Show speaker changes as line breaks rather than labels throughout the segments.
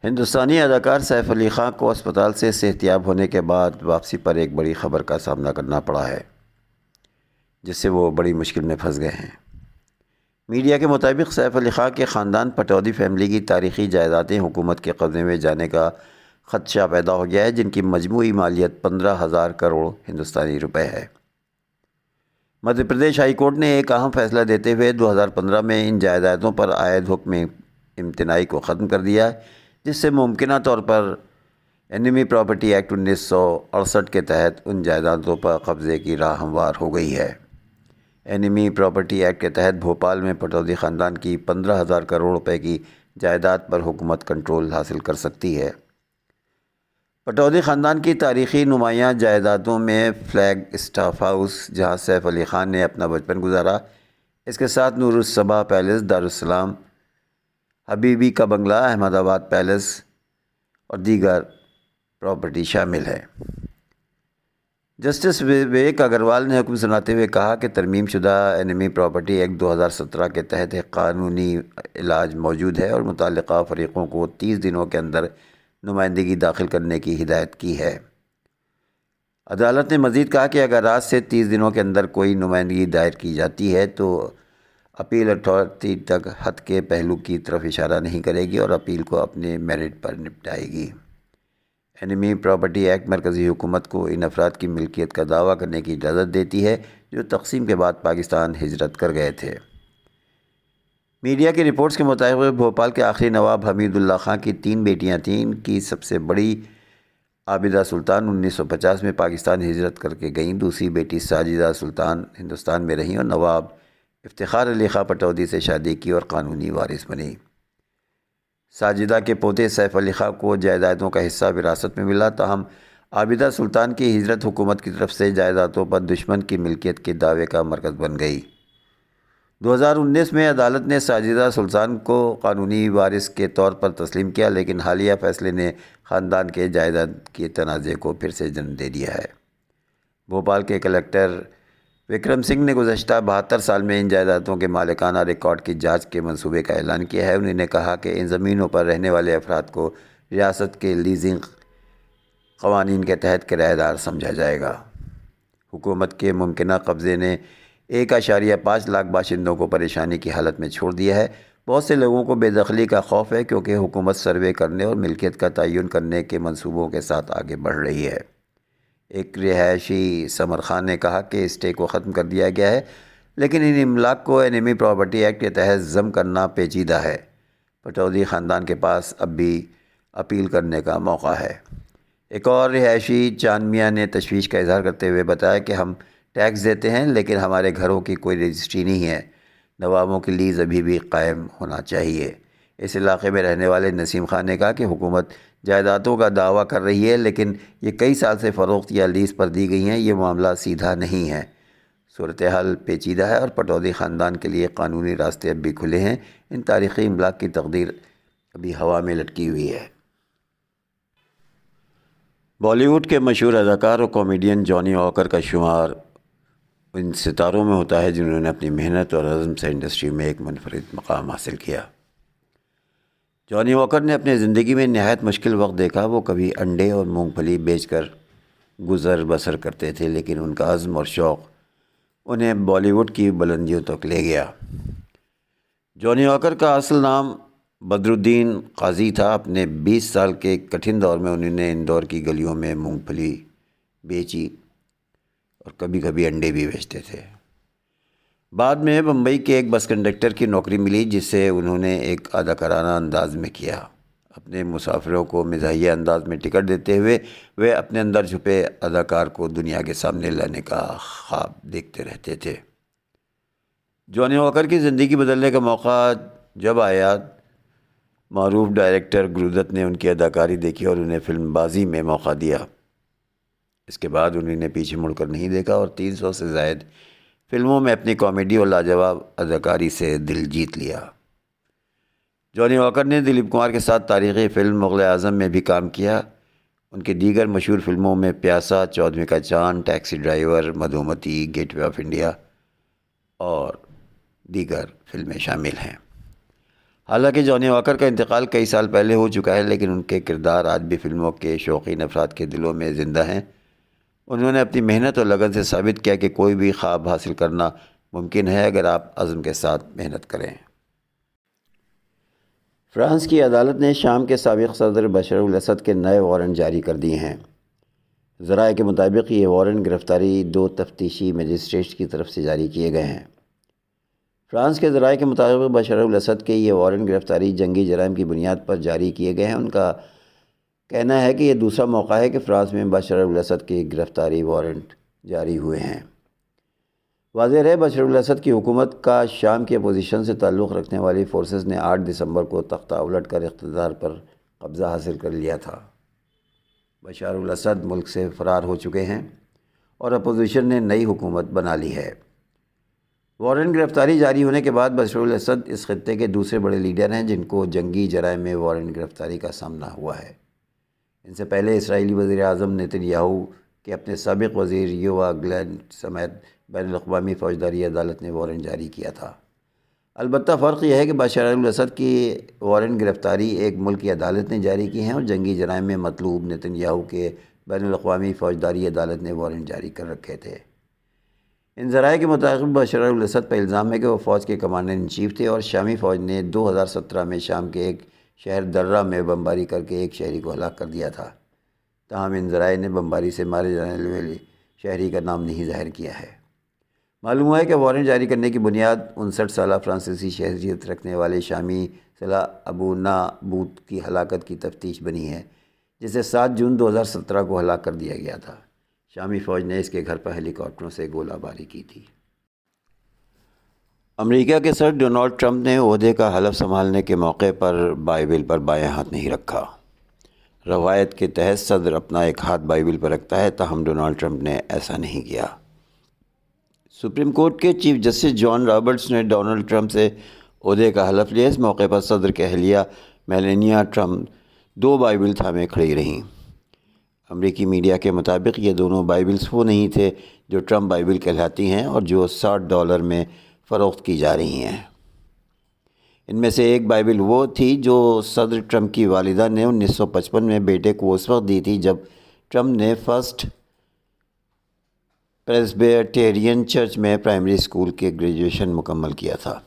ہندوستانی اداکار سیف علی خان کو اسپتال سے صحتیاب ہونے کے بعد واپسی پر ایک بڑی خبر کا سامنا کرنا پڑا ہے، جس سے وہ بڑی مشکل میں پھنس گئے ہیں۔ میڈیا کے مطابق سیف علی خان کے خاندان پٹودی فیملی کی تاریخی جائیدادیں حکومت کے قبضے میں جانے کا خدشہ پیدا ہو گیا ہے، جن کی مجموعی مالیت 15,000 کروڑ ہندوستانی روپے ہے۔ مدھیہ پردیش ہائی کورٹ نے ایک اہم فیصلہ دیتے ہوئے 2015 میں ان جائیدادوں پر عائد حکم امتناعی کو ختم کر دیا ہے، جس سے ممکنہ طور پر اینمی پراپرٹی ایکٹ 1968 کے تحت ان جائیدادوں پر قبضے کی راہ ہموار ہو گئی ہے۔ اینمی پراپرٹی ایکٹ کے تحت بھوپال میں پٹودی خاندان کی 15,000 کروڑ روپے کی جائیداد پر حکومت کنٹرول حاصل کر سکتی ہے۔ پٹودی خاندان کی تاریخی نمایاں جائیدادوں میں فلیگ اسٹاف ہاؤس، جہاں سیف علی خان نے اپنا بچپن گزارا، اس کے ساتھ نور الصباح پیلس، دارالسلام حبیبی کا بنگلہ، احمد آباد پیلس اور دیگر پراپرٹی شامل ہے۔ جسٹس وویک اگروال نے حکم سناتے ہوئے کہا کہ ترمیم شدہ اینمی پراپرٹی ایکٹ 2017 کے تحت ایک قانونی علاج موجود ہے اور متعلقہ فریقوں کو 30 دنوں کے اندر نمائندگی داخل کرنے کی ہدایت کی ہے۔ عدالت نے مزید کہا کہ اگر آج سے 30 دنوں کے اندر کوئی نمائندگی دائر کی جاتی ہے تو اپیل اتھارٹی تک حد کے پہلو کی طرف اشارہ نہیں کرے گی اور اپیل کو اپنے میرٹ پر نپٹائے گی۔ اینمی پراپرٹی ایکٹ مرکزی حکومت کو ان افراد کی ملکیت کا دعویٰ کرنے کی اجازت دیتی ہے جو تقسیم کے بعد پاکستان ہجرت کر گئے تھے۔ میڈیا کی رپورٹس کے مطابق بھوپال کے آخری نواب حمید اللہ خان کی 3 بیٹیاں تھیں۔ ان کی سب سے بڑی عابدہ سلطان 1950 میں پاکستان ہجرت کر کے گئیں۔ دوسری بیٹی ساجدہ سلطان ہندوستان میں رہیں اور نواب افتخار علی خان پٹودی سے شادی کی اور قانونی وارث بنی۔ ساجدہ کے پوتے سیف علی خان کو جائیدادوں کا حصہ وراثت میں ملا، تاہم عابدہ سلطان کی ہجرت حکومت کی طرف سے جائیدادوں پر دشمن کی ملکیت کے دعوے کا مرکز بن گئی۔ 2019 میں عدالت نے ساجدہ سلطان کو قانونی وارث کے طور پر تسلیم کیا، لیکن حالیہ فیصلے نے خاندان کے جائیداد کے تنازع کو پھر سے جنم دے دیا ہے۔ بھوپال کے کلکٹر وکرم سنگھ نے گزشتہ 72 سال میں ان جائیدادوں کے مالکانہ ریکارڈ کی جانچ کے منصوبے کا اعلان کیا ہے۔ انہوں نے کہا کہ ان زمینوں پر رہنے والے افراد کو ریاست کے لیزنگ قوانین کے تحت کرایہ دار سمجھا جائے گا۔ حکومت کے ممکنہ قبضے نے 1.5 لاکھ باشندوں کو پریشانی کی حالت میں چھوڑ دیا ہے۔ بہت سے لوگوں کو بے دخلی کا خوف ہے کیونکہ حکومت سروے کرنے اور ملکیت کا تعین کرنے کے منصوبوں کے ساتھ آگے بڑھ رہی ہے۔ ایک رہائشی سمر خان نے کہا کہ اسٹے کو ختم کر دیا گیا ہے، لیکن ان املاک کو اینمی پراپرٹی ایکٹ کے تحت ضم کرنا پیچیدہ ہے۔ پٹودی خاندان کے پاس اب بھی اپیل کرنے کا موقع ہے۔ ایک اور رہائشی چاند میاں نے تشویش کا اظہار کرتے ہوئے بتایا کہ ہم ٹیکس دیتے ہیں لیکن ہمارے گھروں کی کوئی رجسٹری نہیں ہے۔ نوابوں کی لیز ابھی بھی قائم ہونا چاہیے۔ اس علاقے میں رہنے والے نسیم خان نے کہا کہ حکومت جائیدادوں کا دعویٰ کر رہی ہے لیکن یہ کئی سال سے فروخت یا لیز پر دی گئی ہیں۔ یہ معاملہ سیدھا نہیں ہے۔ صورتحال پیچیدہ ہے اور پٹودی خاندان کے لیے قانونی راستے اب بھی کھلے ہیں۔ ان تاریخی املاک کی تقدیر ابھی ہوا میں لٹکی ہوئی ہے۔ بالی ووڈ کے مشہور اداکار اور کامیڈین جانی واکر کا شمار ان ستاروں میں ہوتا ہے جنہوں نے اپنی محنت اور عزم سے انڈسٹری میں ایک منفرد مقام حاصل کیا۔ جانی واکر نے اپنی زندگی میں نہایت مشکل وقت دیکھا۔ وہ کبھی انڈے اور مونگ پھلی بیچ کر گزر بسر کرتے تھے، لیکن ان کا عزم اور شوق انہیں بالی ووڈ کی بلندیوں تک لے گیا۔ جانی واکر کا اصل نام بدرالدین قاضی تھا۔ اپنے 20 سال کے کٹھن دور میں انہوں نے اندور کی گلیوں میں مونگ پھلی بیچی اور کبھی کبھی انڈے بھی بیچتے تھے۔ بعد میں بمبئی کے ایک بس کنڈکٹر کی نوکری ملی جس سے انہوں نے ایک اداکارانہ انداز میں کیا۔ اپنے مسافروں کو مزاحیہ انداز میں ٹکٹ دیتے ہوئے وہ اپنے اندر چھپے اداکار کو دنیا کے سامنے لانے کا خواب دیکھتے رہتے تھے۔ جانی واکر کی زندگی بدلنے کا موقع جب آیا، معروف ڈائریکٹر گرودت نے ان کی اداکاری دیکھی اور انہیں فلم بازی میں موقع دیا۔ اس کے بعد انہوں نے پیچھے مڑ کر نہیں دیکھا اور 300 سے زائد فلموں میں اپنی کامیڈی اور لاجواب اداکاری سے دل جیت لیا۔ جانی واکر نے دلیپ کمار کے ساتھ تاریخی فلم مغل اعظم میں بھی کام کیا۔ ان کی دیگر مشہور فلموں میں پیاسا، 14ویں کا چاند، taxi driver, Madhumati, gateway of India اور دیگر فلمیں شامل ہیں۔ حالانکہ جانی واکر کا انتقال کئی سال پہلے ہو چکا ہے، لیکن ان کے کردار آج بھی فلموں کے شوقین افراد کے دلوں میں زندہ ہیں۔ انہوں نے اپنی محنت اور لگن سے ثابت کیا کہ کوئی بھی خواب حاصل کرنا ممکن ہے اگر آپ عزم کے ساتھ محنت کریں۔ فرانس کی عدالت نے شام کے سابق صدر بشار الاسد کے نئے وارنٹ جاری کر دیے ہیں۔ ذرائع کے مطابق یہ وارنٹ گرفتاری 2 تفتیشی مجسٹریٹس کی طرف سے جاری کیے گئے ہیں۔ فرانس کے ذرائع کے مطابق بشار الاسد کے یہ وارنٹ گرفتاری جنگی جرائم کی بنیاد پر جاری کیے گئے ہیں۔ ان کا کہنا ہے کہ یہ دوسرا موقع ہے کہ فرانس میں بشار الاسد کی گرفتاری وارنٹ جاری ہوئے ہیں۔ واضح رہے، بشار الاسد کی حکومت کا شام کی اپوزیشن سے تعلق رکھنے والی فورسز نے 8 دسمبر کو تختہ الٹ کر اقتدار پر قبضہ حاصل کر لیا تھا۔ بشار الاسد ملک سے فرار ہو چکے ہیں اور اپوزیشن نے نئی حکومت بنا لی ہے۔ وارنٹ گرفتاری جاری ہونے کے بعد بشار الاسد اس خطے کے دوسرے بڑے لیڈر ہیں جن کو جنگی جرائم میں وارنٹ گرفتاری کا سامنا ہوا ہے۔ ان سے پہلے اسرائیلی وزیر اعظم نیتن یاہو کے اپنے سابق وزیر یووا گلینٹ سمیت بین الاقوامی فوجداری عدالت نے وارنٹ جاری کیا تھا۔ البتہ فرق یہ ہے کہ بشار الاسد کی وارنٹ گرفتاری ایک ملکی عدالت نے جاری کی ہیں اور جنگی جرائم میں مطلوب نیتن یاہو کے بین الاقوامی فوجداری عدالت نے وارنٹ جاری کر رکھے تھے۔ ان ذرائع کے مطابق بشار الاسد پر الزام ہے کہ وہ فوج کے کمانڈر ان چیف تھے اور شامی فوج نے 2017 میں شام کے ایک شہر درہ میں بمباری کر کے ایک شہری کو ہلاک کر دیا تھا۔ تاہم ان ذرائع نے بمباری سے مارے جانے والے شہری کا نام نہیں ظاہر کیا ہے۔ معلوم ہوا ہے کہ وارنٹ جاری کرنے کی بنیاد 59 سالہ فرانسیسی شہریت رکھنے والے شامی صلاح ابو نابوت کی ہلاکت کی تفتیش بنی ہے، جسے 7 جون 2017 کو ہلاک کر دیا گیا تھا۔ شامی فوج نے اس کے گھر پر ہیلی کاپٹروں سے گولہ باری کی تھی۔ امریکہ کے صدر ڈونلڈ ٹرمپ نے عہدے کا حلف سنبھالنے کے موقع پر بائبل پر بائیں ہاتھ نہیں رکھا۔ روایت کے تحت صدر اپنا ایک ہاتھ بائبل پر رکھتا ہے، تاہم ڈونلڈ ٹرمپ نے ایسا نہیں کیا۔ سپریم کورٹ کے چیف جسٹس جان رابرٹس نے ڈونلڈ ٹرمپ سے عہدے کا حلف لیا۔ اس موقع پر صدر کی اہلیہ میلانیا ٹرمپ 2 بائبل تھامے کھڑی رہیں۔ امریکی میڈیا کے مطابق یہ دونوں بائبلز وہ نہیں تھے جو ٹرمپ بائبل کہلاتی ہیں اور جو $60 میں فروخت کی جا رہی ہیں۔ ان میں سے ایک بائبل وہ تھی جو صدر ٹرمپ کی والدہ نے 1955 میں بیٹے کو اس وقت دی تھی جب ٹرمپ نے فرسٹ پریسبیٹرین چرچ میں پرائمری اسکول کے گریجویشن مکمل کیا تھا۔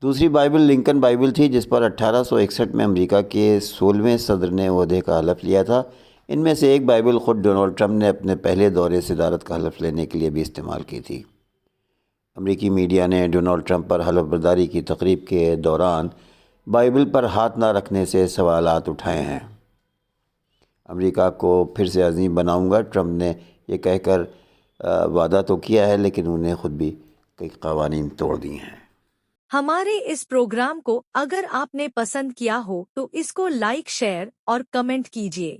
دوسری بائبل لنکن بائبل تھی جس پر 1861 میں امریکہ کے 16ویں صدر نے عہدے کا حلف لیا تھا۔ ان میں سے ایک بائبل خود ڈونلڈ ٹرمپ نے اپنے پہلے دورے صدارت کا حلف لینے کے لیے بھی استعمال کی تھی۔ امریکی میڈیا نے ڈونلڈ ٹرمپ پر حلف برداری کی تقریب کے دوران بائبل پر ہاتھ نہ رکھنے سے سوالات اٹھائے ہیں۔ امریکہ کو پھر سے عظیم بناؤں گا، ٹرمپ نے یہ کہہ کر وعدہ تو کیا ہے، لیکن انہیں خود بھی کئی قوانین توڑ دیے ہیں۔
ہمارے اس پروگرام کو اگر آپ نے پسند کیا ہو تو اس کو لائک، شیئر اور کمنٹ کیجیے۔